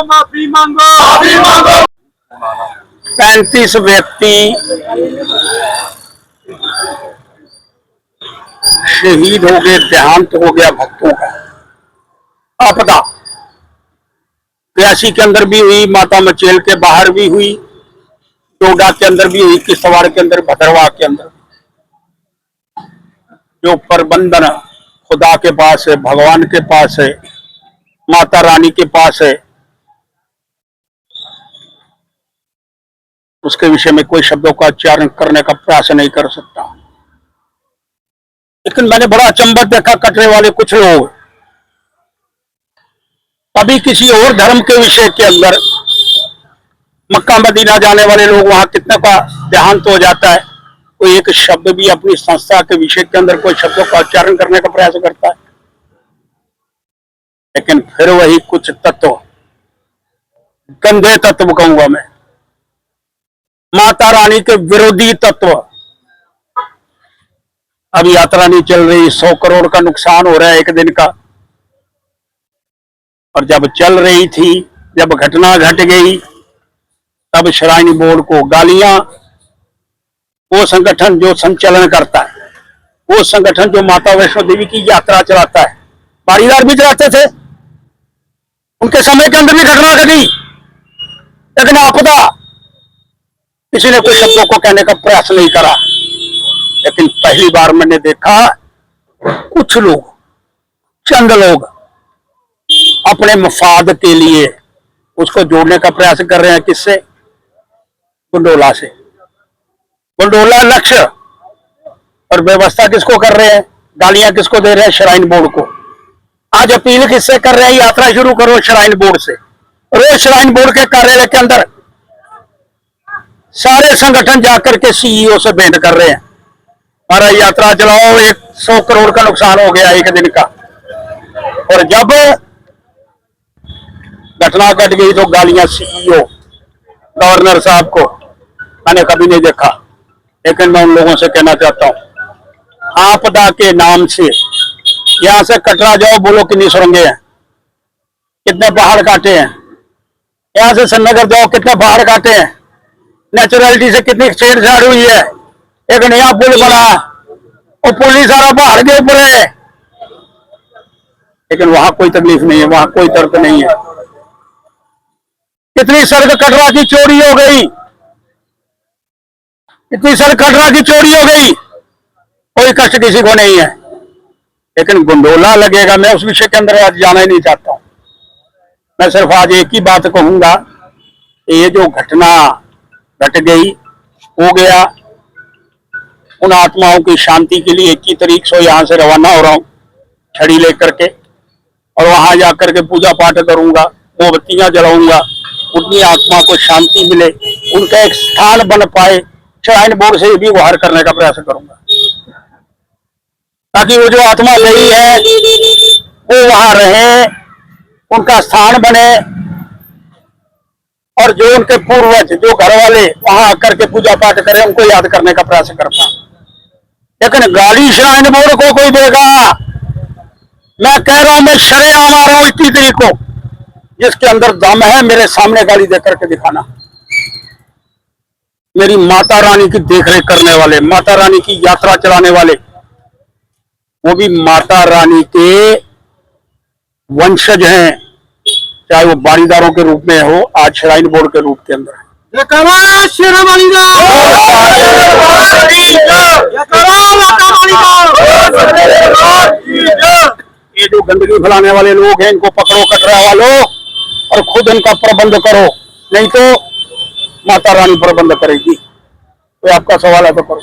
माफी मांगो। 35 व्यक्ति शहीद हो गए, देहांत हो गया भक्तों का। आपदा प्यासी के अंदर भी हुई, माता मचेल के बाहर भी हुई, डोडा के अंदर भी हुई, किश्तवाड़ के अंदर, भद्रवाह के अंदर। जो प्रबंधन खुदा के पास है, भगवान के पास है, माता रानी के पास है, उसके विषय में कोई शब्दों का उच्चारण करने का प्रयास नहीं कर सकता। लेकिन मैंने बड़ा अचंभा देखा, कटरे वाले कुछ लोग अभी किसी और धर्म के विषय के अंदर, मक्का मदीना जाने वाले लोग, वहां कितने का देहांत हो जाता है, कोई एक शब्द भी अपनी संस्था के विषय के अंदर कोई शब्दों का उच्चारण करने का प्रयास करता है। लेकिन फिर वही कुछ तत्व, गंदे तत्व कहूंगा मैं, माता रानी के विरोधी तत्व। अब यात्रा नहीं चल रही, 100 करोड़ का नुकसान हो रहा है एक दिन का। और जब चल रही थी, जब घटना घट गई, तब श्राइन बोर्ड को गालियां। वो संगठन जो संचालन करता है, वो संगठन जो माता वैष्णो देवी की यात्रा चलाता है, पारीदार भी चलाते थे, उनके समय के अंदर भी घटना घटी, लेकिन आपदा किसी ने कोई शब्दों को कहने का प्रयास नहीं करा। लेकिन पहली बार मैंने देखा कुछ लोग, चंद लोग अपने मफाद के लिए उसको जोड़ने का प्रयास कर रहे हैं। किससे? गंडोला से। गंडोला लक्ष्य और व्यवस्था किसको कर रहे हैं? गालियां किसको दे रहे हैं? श्राइन बोर्ड को। आज अपील किससे कर रहे हैं? यात्रा शुरू करो श्राइन बोर्ड से। रोज श्राइन बोर्ड के कार्यालय के अंदर सारे संगठन जाकर के सीईओ से भेंट कर रहे हैं, हमारा यात्रा चलाओ, 100 करोड़ का नुकसान हो गया एक दिन का। और जब घटना घट गई तो गालियां सीईओ, गवर्नर साहब को मैंने कभी नहीं देखा। लेकिन मैं उन लोगों से कहना चाहता हूं, आपदा के नाम से यहां से कटरा जाओ, बोलो कितनी सुरंगें हैं, कितने पहाड़ काटे हैं। यहां से श्रीनगर जाओ, कितने पहाड़ काटे हैं, नेचुरलिटी से कितनी छेड़छाड़ हुई है। एक नया पुल बना, वो पुल ही सारा पहाड़ के ऊपर है, लेकिन वहां कोई तकलीफ नहीं है, वहां कोई दर्द नहीं है। कितनी सड़क कटरा की चोरी हो गई, कितनी सड़क कटरा की चोरी हो गई, कोई कष्ट किसी को नहीं है। लेकिन गंडोला लगेगा, मैं उस विषय के अंदर आज जाना ही नहीं चाहता हूं। मैं सिर्फ आज एक ही बात कहूंगा, ये जो घटना घट गई, हो गया, उन आत्माओं की शांति के लिए 21 तारीख से यहां से रवाना हो रहा हूं छड़ी लेकर के, और वहां जाकर के पूजा पाठ करूंगा, मोमबत्तियां जलाऊंगा, उनकी आत्मा को शांति मिले, उनका एक स्थान बन पाए। श्राइन बोर्ड से भी गुहार करने का प्रयास करूंगा, ताकि वो जो आत्मा गई है वो वहां रहे, उनका स्थान बने, और जो उनके पूर्वज, जो घर वाले वहां आकर के पूजा पाठ करें, उनको याद करने का प्रयास कर पाए। लेकिन गाली श्राइन बोर्ड को कोई देगा? मैं कह रहा हूं, मैं शरेआम आ रहा हूं 21 तारीख को, जिसके अंदर दम है मेरे सामने गाली देकर के दिखाना। मेरी माता रानी की देखरेख करने वाले, माता रानी की यात्रा चलाने वाले, वो भी माता रानी के वंशज हैं, चाहे वो बारीदारों के रूप में हो, आज श्राइन बोर्ड के रूप के अंदर है। ये जो गंदगी फैलाने वाले लोग हैं, इनको पकड़ो कटरा वालों, और खुद इनका प्रबंध करो, नहीं तो माता रानी प्रबंध करेगी। कोई आपका सवाल है तो करो।